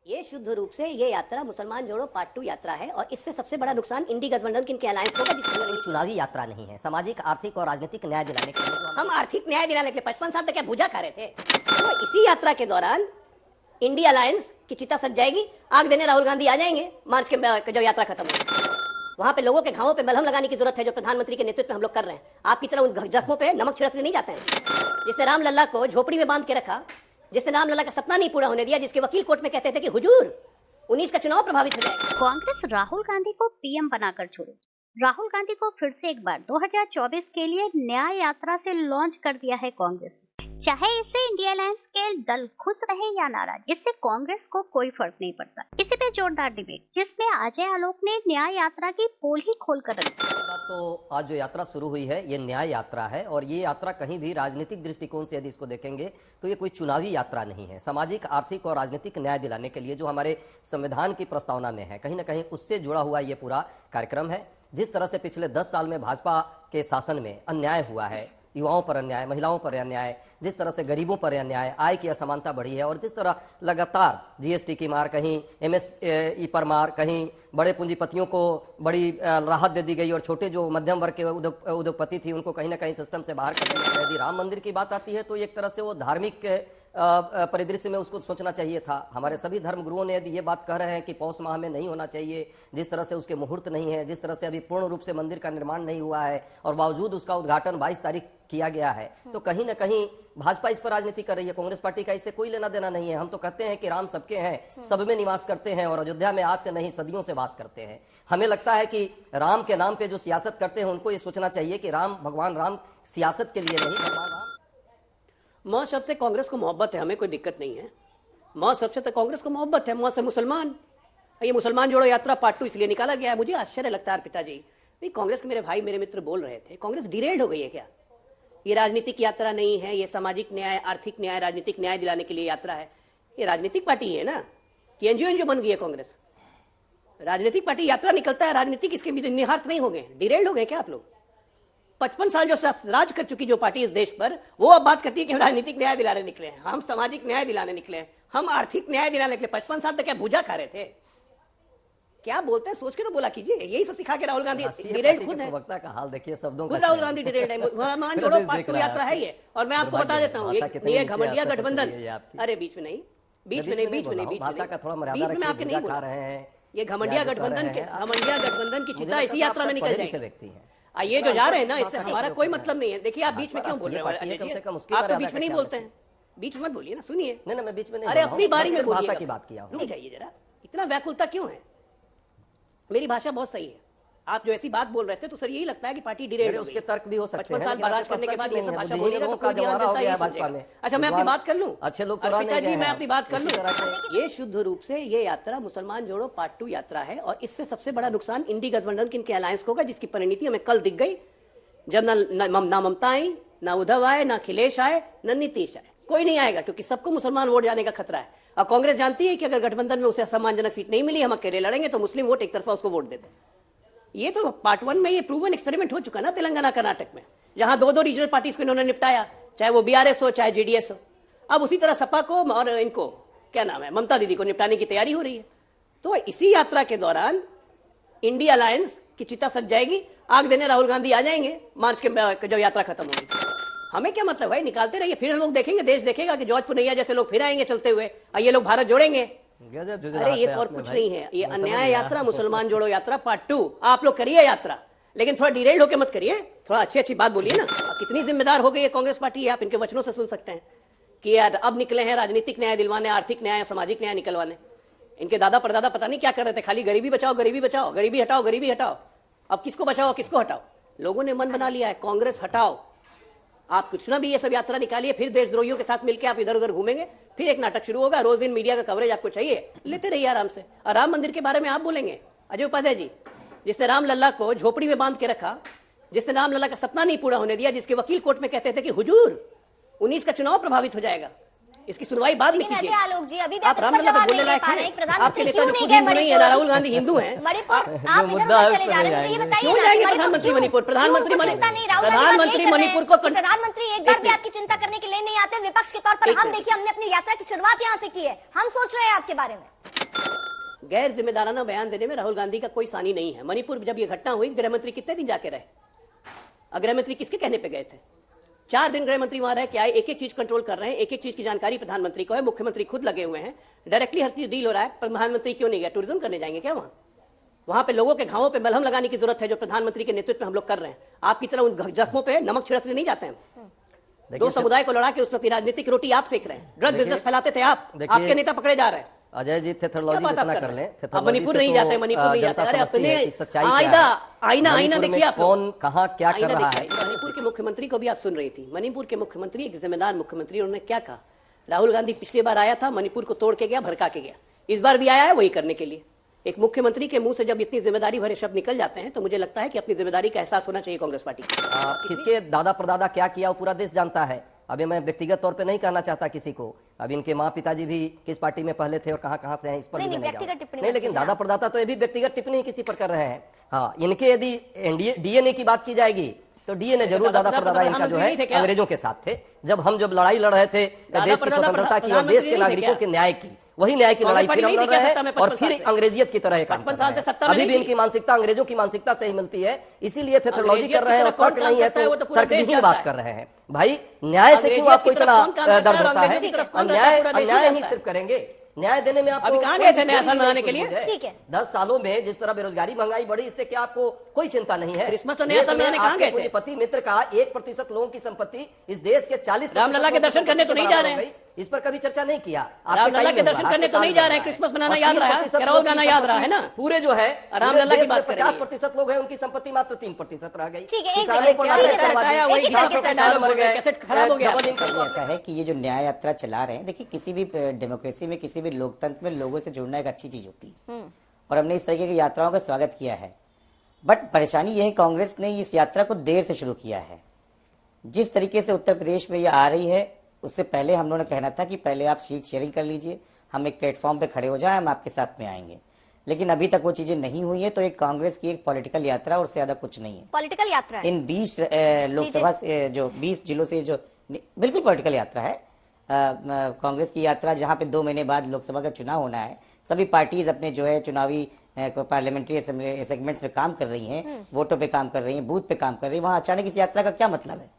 ये शुद्ध रूप से ये यात्रा मुसलमान जोड़ो पार्ट 2 यात्रा है और इससे सबसे बड़ा नुकसान इंडी गठबंधन की इनके अलायंस को होगा, जिसमें कोई चुनावी यात्रा नहीं है। सामाजिक, आर्थिक और राजनीतिक न्याय दिलाने के लिए हम आर्थिक न्याय दिलाने के लिए 55 साल तक क्या भूजा खा रहे थे। तो इसी यात्रा के दौरान इंडी अलायंस की चिता सज जाएगी, आग देने राहुल गांधी आ जाएंगे मार्च के जब यात्रा खत्म होगी। वहां पे लोगों के घावों पे मलहम लगाने की जरूरत है, जो प्रधानमंत्री के नेतृत्व में हम लोग कर रहे हैं। आपकी तरह उन जख्मों पे नमक छिड़कने नहीं जाते हैं। जिसने राम लल्ला को झोपड़ी में बांध के रखा, जिसने राम लल्ला का सपना नहीं पूरा होने दिया, जिसके वकील कोर्ट में कहते थे कि हुजूर 19 का चुनाव प्रभावित हो जाएगा। कांग्रेस राहुल गांधी को पीएम बनाकर छोड़े। राहुल गांधी को फिर से एक बार 2024 के लिए न्याय यात्रा से लॉन्च कर दिया है कांग्रेस। चाहे इससे इंडिया अलायंस के दल खुश रहे या नाराज, इससे कांग्रेस को कोई फर्क नहीं पड़ता। इसी पे जोरदार डिबेट, जिसमें अजय आलोक ने न्याय यात्रा की पोल ही खोल कर रखी। तो आज जो यात्रा शुरू हुई है ये न्याय यात्रा है और ये यात्रा कहीं भी राजनीतिक दृष्टिकोण से यदि इसको देखेंगे तो ये कोई चुनावी यात्रा नहीं है। सामाजिक, आर्थिक और राजनीतिक न्याय दिलाने के लिए जो हमारे संविधान की प्रस्तावना में है, कहीं ना कहीं उससे जुड़ा हुआ ये पूरा कार्यक्रम है। जिस तरह से पिछले 10 साल में भाजपा के शासन में अन्याय हुआ है, युवाओं पर अन्याय, महिलाओं पर अन्याय, जिस तरह से गरीबों पर अन्याय, आय की असमानता बढ़ी है और जिस तरह लगातार जीएसटी की मार, कहीं एमएसई पर मार, कहीं बड़े पूंजीपतियों को बड़ी राहत दे दी गई और छोटे जो मध्यम वर्ग के उद्योगपति थी उनको कहीं ना कहीं सिस्टम से बाहर कर दिया। यदि राम मंदिर की बात आती है तो एक तरह से वो धार्मिक परिदृश्य में उसको सोचना चाहिए था। हमारे सभी धर्मगुरुओं ने यदि ये बात कह रहे हैं कि पौष माह में नहीं होना चाहिए, जिस तरह से उसके मुहूर्त नहीं है, जिस तरह से अभी पूर्ण रूप से मंदिर का निर्माण नहीं हुआ है और बावजूद उसका उद्घाटन 22 तारीख किया गया है, तो कहीं ना कहीं भाजपा इस पर राजनीति कर रही है। कांग्रेस पार्टी का इससे कोई लेना देना नहीं है। हम तो कहते हैं कि राम सबके हैं, सब में निवास करते हैं और अयोध्या में आज से नहीं सदियों से वास करते हैं। हमें लगता है कि राम के नाम पे जो सियासत करते हैं उनको ये सोचना चाहिए कि राम, भगवान राम सियासत के लिए नहीं, भगवान राम। मौसम से कांग्रेस को मोहब्बत है, हमें कोई दिक्कत नहीं है। मौसम से तो कांग्रेस को मोहब्बत है, मौसम मुसलमान। ये मुसलमान जोड़ो यात्रा पार्ट 2 इसलिए निकाला गया है। मुझे आश्चर्य लगता है पिताजी, भाई कांग्रेस के मेरे भाई मेरे मित्र बोल रहे थे कांग्रेस डिरेल्ड हो गई है क्या? ये राजनीतिक यात्रा नहीं है, ये सामाजिक न्याय, आर्थिक न्याय, राजनीतिक न्याय दिलाने के लिए यात्रा है। ये राजनीतिक पार्टी है ना कि एनजीओ बन गई है कांग्रेस। राजनीतिक पार्टी यात्रा निकलता है, राजनीतिक इसके निहार्थ नहीं हो गए, डिरेल्ड हो गए क्या आप लोग? 55 साल जो राज कर चुकी जो पार्टी इस देश पर, वो अब बात करती है कि हम राजनीतिक न्याय दिलाने निकले हैं, हम सामाजिक न्याय दिलाने निकले हैं, हम आर्थिक न्याय दिलाने निकले। 55 साल तक क्या भूजा खा रहे थे? क्या बोलते हैं सोच के तो बोला कीजिए। यही सब सिखा के राहुल गांधी डिरेल्ड खुद है। वक्ता का हाल देखिए, शब्दों खुद राहुल गांधी डिरेल्ड है। मुसलमान जोड़ो पार्ट 2 यात्रा है ये। और मैं आपको बता देता हूँ, ये घमंडिया गठबंधन, अरे बीच में नहीं भाषा का थोड़ा मर्यादा रखिए, आपके नहीं बोल रहे हैं। ये घमंडिया गठबंधन की चिता इसी यात्रा में निकल जाएगी। व्यक्ति है ये जो जा रहे हैं ना, इससे हमारा कोई मतलब नहीं है। देखिए आप बीच में क्यों बोल रहे हैं? आप तो बीच में नहीं बोलते हैं, बीच में मत बोलिए ना, सुनिए। नहीं मैं बीच में नहीं, अरे अपनी बारी में भाषा की बात किया। रुक जाइए जरा, इतना व्याकुलता क्यों है? मेरी भाषा बहुत सही है। आप जो ऐसी बात बोल रहे थे तो सर यही लगता है कि पार्टी डिरेल्ड हो गई। उसके तर्क भी हो सकते हैं। 55 साल राज करने के बाद ये सब भाषा बोलेगा तो कोई ध्यान देता है भाजपा में। अच्छा मैं अपनी बात कर लूं? अच्छे लोग पिताजी मैं अपनी बात कर लूं? ये शुद्ध रूप से ये यात्रा मुसलमान जोड़ो पार्ट 2 यात्रा है और इससे सबसे बड़ा नुकसान इंडी गठबंधन की इनके अलायंस को होगा, जिसकी परिणति हमें कल दिख गई। जब ना ममता आई, ना उद्धव आए, ना अखिलेश आए, ना नीतीश आए, कोई नहीं आएगा क्योंकि सबको मुसलमान वोट जाने का खतरा है। और कांग्रेस जानती है कि अगर गठबंधन में उसे सम्मानजनक सीट नहीं मिली, हम अकेले लड़ेंगे तो मुस्लिम वोट एक तरफा उसको वोट देते। ये तो पार्ट 1 में ये प्रूवन एक्सपेरिमेंट हो चुका ना तेलंगाना कर्नाटक में, जहां दो रीजनल पार्टीज को इन्होंने निपटाया, चाहे वो बीआरएस हो चाहे जेडीएस हो। अब उसी तरह सपा को और इनको क्या नाम है, ममता दीदी को निपटाने की तैयारी हो रही है। तो इसी यात्रा के दौरान इंडिया अलायंस की चिता सज जाएगी, आग देने राहुल गांधी आ जाएंगे मार्च के जब यात्रा खत्म होगी। हमें क्या मतलब है, निकालते रहिए, फिर लोग देखेंगे, देश देखेगा कि जॉर्ज पुनैया जैसे लोग फिर आएंगे चलते हुए और ये लोग भारत जोड़ेंगे। अरे ये तो और कुछ नहीं है, ये अन्याय यात्रा, मुसलमान जोड़ो यात्रा पार्ट 2। आप लोग करिए यात्रा, लेकिन थोड़ा डिरेल्ड होकर मत करिए, थोड़ा अच्छी बात बोलिए ना। कितनी जिम्मेदार हो गई है कांग्रेस पार्टी, आप इनके वचनों से सुन सकते हैं कि यार अब निकले हैं राजनीतिक न्याय दिलवाने, आर्थिक न्याय, सामाजिक न्याय निकलवाने। इनके दादा परदादा पता नहीं क्या कर रहे थे, खाली गरीबी बचाओ, गरीबी बचाओ, गरीबी हटाओ, गरीबी हटाओ। अब किसको बचाओ, किसको हटाओ? लोगों ने मन बना लिया है, कांग्रेस हटाओ। आप कुछ ना भी ये सब यात्रा निकालिए, फिर देशद्रोहियों के साथ मिलकर आप इधर उधर घूमेंगे, फिर एक नाटक शुरू होगा। रोज दिन मीडिया का कवरेज आपको चाहिए, लेते रहिए आराम से। और राम मंदिर के बारे में आप बोलेंगे, अजय उपाध्याय जी, जिसने राम लल्ला को झोपड़ी में बांध के रखा, जिसने राम लल्ला का सपना नहीं पूरा होने दिया, जिसके वकील कोर्ट में कहते थे कि हुजूर 19 का चुनाव प्रभावित हो जाएगा, इसकी सुनवाई बाद में कीजिए। आलोक जी अभी आप राम लल्ला को बोलने लायक हैं? आपके नेता जो खुद हिंदू नहीं है, राहुल गांधी हिंदू हैं। क्यों जाएंगे प्रधानमंत्री मणिपुर? प्रधानमंत्री मणिपुर को प्रधानमंत्री एक बार भी आपकी चिंता करने के लिए नहीं आते विपक्ष के तौर पर। हम देखिए, हमने अपनी यात्रा की शुरुआत यहाँ से की है, हम सोच रहे हैं आपके बारे में। गैर जिम्मेदाराना बयान देने में राहुल गांधी का कोई सानी नहीं है। मणिपुर जब ये घटना हुई, गृह मंत्री कितने दिन जाके रहे? गृह मंत्री किसके कहने पे गए थे? 4 दिन गृह मंत्री वहां रह के आए, एक एक चीज कंट्रोल कर रहे हैं, एक एक चीज की जानकारी प्रधानमंत्री को है, मुख्यमंत्री खुद लगे हुए हैं, डायरेक्टली हर चीज डील हो रहा है। प्रधानमंत्री क्यों नहीं गया? टूरिज्म करने जाएंगे क्या वहां पे लोगों के घावों पे मलहम लगाने की जरूरत है, जो प्रधानमंत्री के नेतृत्व में हम लोग कर रहे हैं। आपकी तरह उन जख्मों पे नमक छिड़कने नहीं जाते हैं। दो समुदाय को लड़ा के उस पर राजनीतिक रोटी आप सेक रहे हैं, ड्रग बिजनेस फैलाते थे आप, आपके नेता पकड़े जा रहे हैं। अजय जी थेथोलॉजी जितना कर लें, अब मणिपुर नहीं जाते, मणिपुर नहीं जाते। अरे अपने आईना देखिए आप, कौन कहां क्या कर रहा है। मणिपुर के मुख्यमंत्री को भी आप सुन रही थी। मणिपुर के मुख्यमंत्री एक जिम्मेदार मुख्यमंत्री, उन्होंने क्या कहा? राहुल गांधी पिछली बार आया था, मणिपुर को तोड़ के गया, भड़का के गया। इस बार भी आया है वही करने के लिए। एक मुख्यमंत्री के मुंह से जब इतनी जिम्मेदारी भरे शब्द निकल जाते हैं तो मुझे लगता है कि अपनी जिम्मेदारी का एहसास होना चाहिए कांग्रेस पार्टी को। किसके दादा परदादा क्या किया वो पूरा देश जानता है। अभी मैं व्यक्तिगत तौर पे नहीं कहना चाहता किसी को, अब इनके माँ पिताजी भी किस पार्टी में पहले थे और कहाँ से हैं इस पर नहीं, लेकिन दादा परदादा तो ये भी व्यक्तिगत टिप्पणी किसी पर कर रहे हैं। हाँ, इनके यदि डीएनए की बात की जाएगी तो डीएनए जरूर दादा परदादा इनका जो है अंग्रेजों के साथ थे। जब लड़ाई लड़ रहे थे देश की स्वतंत्रता की और देश के नागरिकों के न्याय की, वही न्याय की लड़ाई फिर हम लड़ रहे हैं और फिर अंग्रेजियत की तरह काम कर रहे हैं। अभी भी इनकी मानसिकता अंग्रेजों की मानसिकता से ही मिलती है, इसीलिए थेथोलॉजी कर रहे हैं और तर्क नहीं है तो तर्कहीन बात कर रहे हैं। भाई न्याय से क्यों आपको इतना दर्द होता है? अन्याय ही सिर्फ करेंगे, न्याय देने में आपको कहां गए थे न्याय बनाने के लिए? ठीक है, 10 सालों में जिस तरह बेरोजगारी महंगाई बढ़ी, इससे क्या आपको कोई चिंता नहीं है? क्रिसमस और नया साल मनाने कहां गए थे? पति मित्र का 1% लोगों की संपत्ति इस देश के 40 रामलला के दर्शन करने तो नहीं जा रहे हैं, इस पर कभी चर्चा नहीं किया। रामलला के दर्शन करने तो नहीं जा रहे हैं, क्रिसमस मनाना याद रहा, कैरोल गाना याद रहा है ना। पूरे जो है रामलला की बात 50% लोग हैं, उनकी संपत्ति मात्र 3% रह गई। ऐसा है कि ये जो न्याय यात्रा चला रहे हैं, देखिए किसी भी डेमोक्रेसी में, किसी भी लोकतंत्र में लोगों से जुड़ना एक अच्छी चीज होती है और हमने इस तरीके की यात्राओं का स्वागत किया है। बट परेशानी यह है कांग्रेस ने इस यात्रा को देर से शुरू किया है। जिस तरीके से उत्तर प्रदेश में ये आ रही है, उससे पहले हम लोगों ने कहना था कि पहले आप सीट शेयरिंग कर लीजिए, हम एक प्लेटफॉर्म पे खड़े हो जाएं, हम आपके साथ में आएंगे। लेकिन अभी तक वो चीजें नहीं हुई है, तो एक कांग्रेस की एक पॉलिटिकल यात्रा और ज्यादा कुछ नहीं है। पॉलिटिकल यात्रा इन 20 लोकसभा जो 20 जिलों से जो बिल्कुल पॉलिटिकल यात्रा है। कांग्रेस की यात्रा जहां पे 2 महीने बाद लोकसभा का चुनाव होना है, सभी पार्टीज अपने जो है चुनावी पार्लियामेंट्री सेगमेंट्स में काम कर रही हैं, वोटों पे काम कर रही हैं, बूथ पे काम कर रही हैं, वहां अचानक इस यात्रा का क्या मतलब है?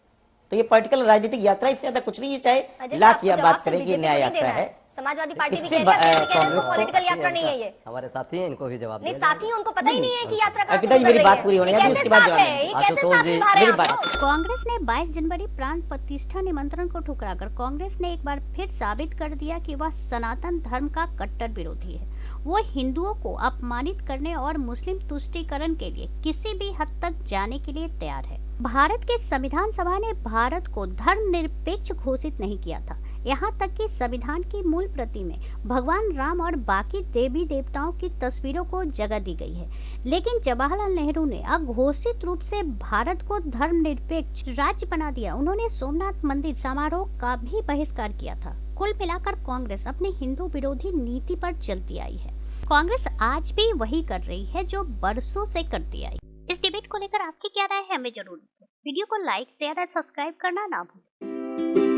तो ये पॉलिटिकल राजनीतिक यात्रा, इससे ज्यादा कुछ नहीं है। चाहे लाख या बात करेगी, न्याय यात्रा है। समाजवादी पार्टी भी कह रही है कि पॉलिटिकल यात्रा नहीं है ये। हमारे साथी हैं, इनको भी जवाब नहीं, साथी हैं, उनको पता ही नहीं है कि यात्रा कहां से अकिता जी मेरी बात पूरी होने दीजिए, उसके बाद जवाब। आशुतोष जी मेरी बात। कांग्रेस ने 22 जनवरी प्राण प्रतिष्ठा निमंत्रण को ठुकराकर कांग्रेस ने एक बार फिर साबित कर दिया कि वह सनातन धर्म का कट्टर विरोधी है। वो हिंदुओं को अपमानित करने और मुस्लिम तुष्टीकरण के लिए किसी भी हद तक जाने के लिए तैयार है। भारत के संविधान सभा ने भारत को धर्मनिरपेक्ष घोषित नहीं किया था। यहाँ तक कि संविधान की मूल प्रति में भगवान राम और बाकी देवी देवताओं की तस्वीरों को जगह दी गई है। लेकिन जवाहरलाल नेहरू ने अघोषित रूप से भारत को धर्मनिरपेक्ष राज्य बना दिया। उन्होंने सोमनाथ मंदिर समारोह का भी बहिष्कार किया था। कुल मिलाकर कांग्रेस अपने हिंदू विरोधी नीति पर चलती आई है। कांग्रेस आज भी वही कर रही है जो बरसों से करती आई। इस डिबेट को लेकर आपकी क्या राय है, हमें जरूर बताएं। वीडियो को लाइक, शेयर और सब्सक्राइब करना ना भूलें।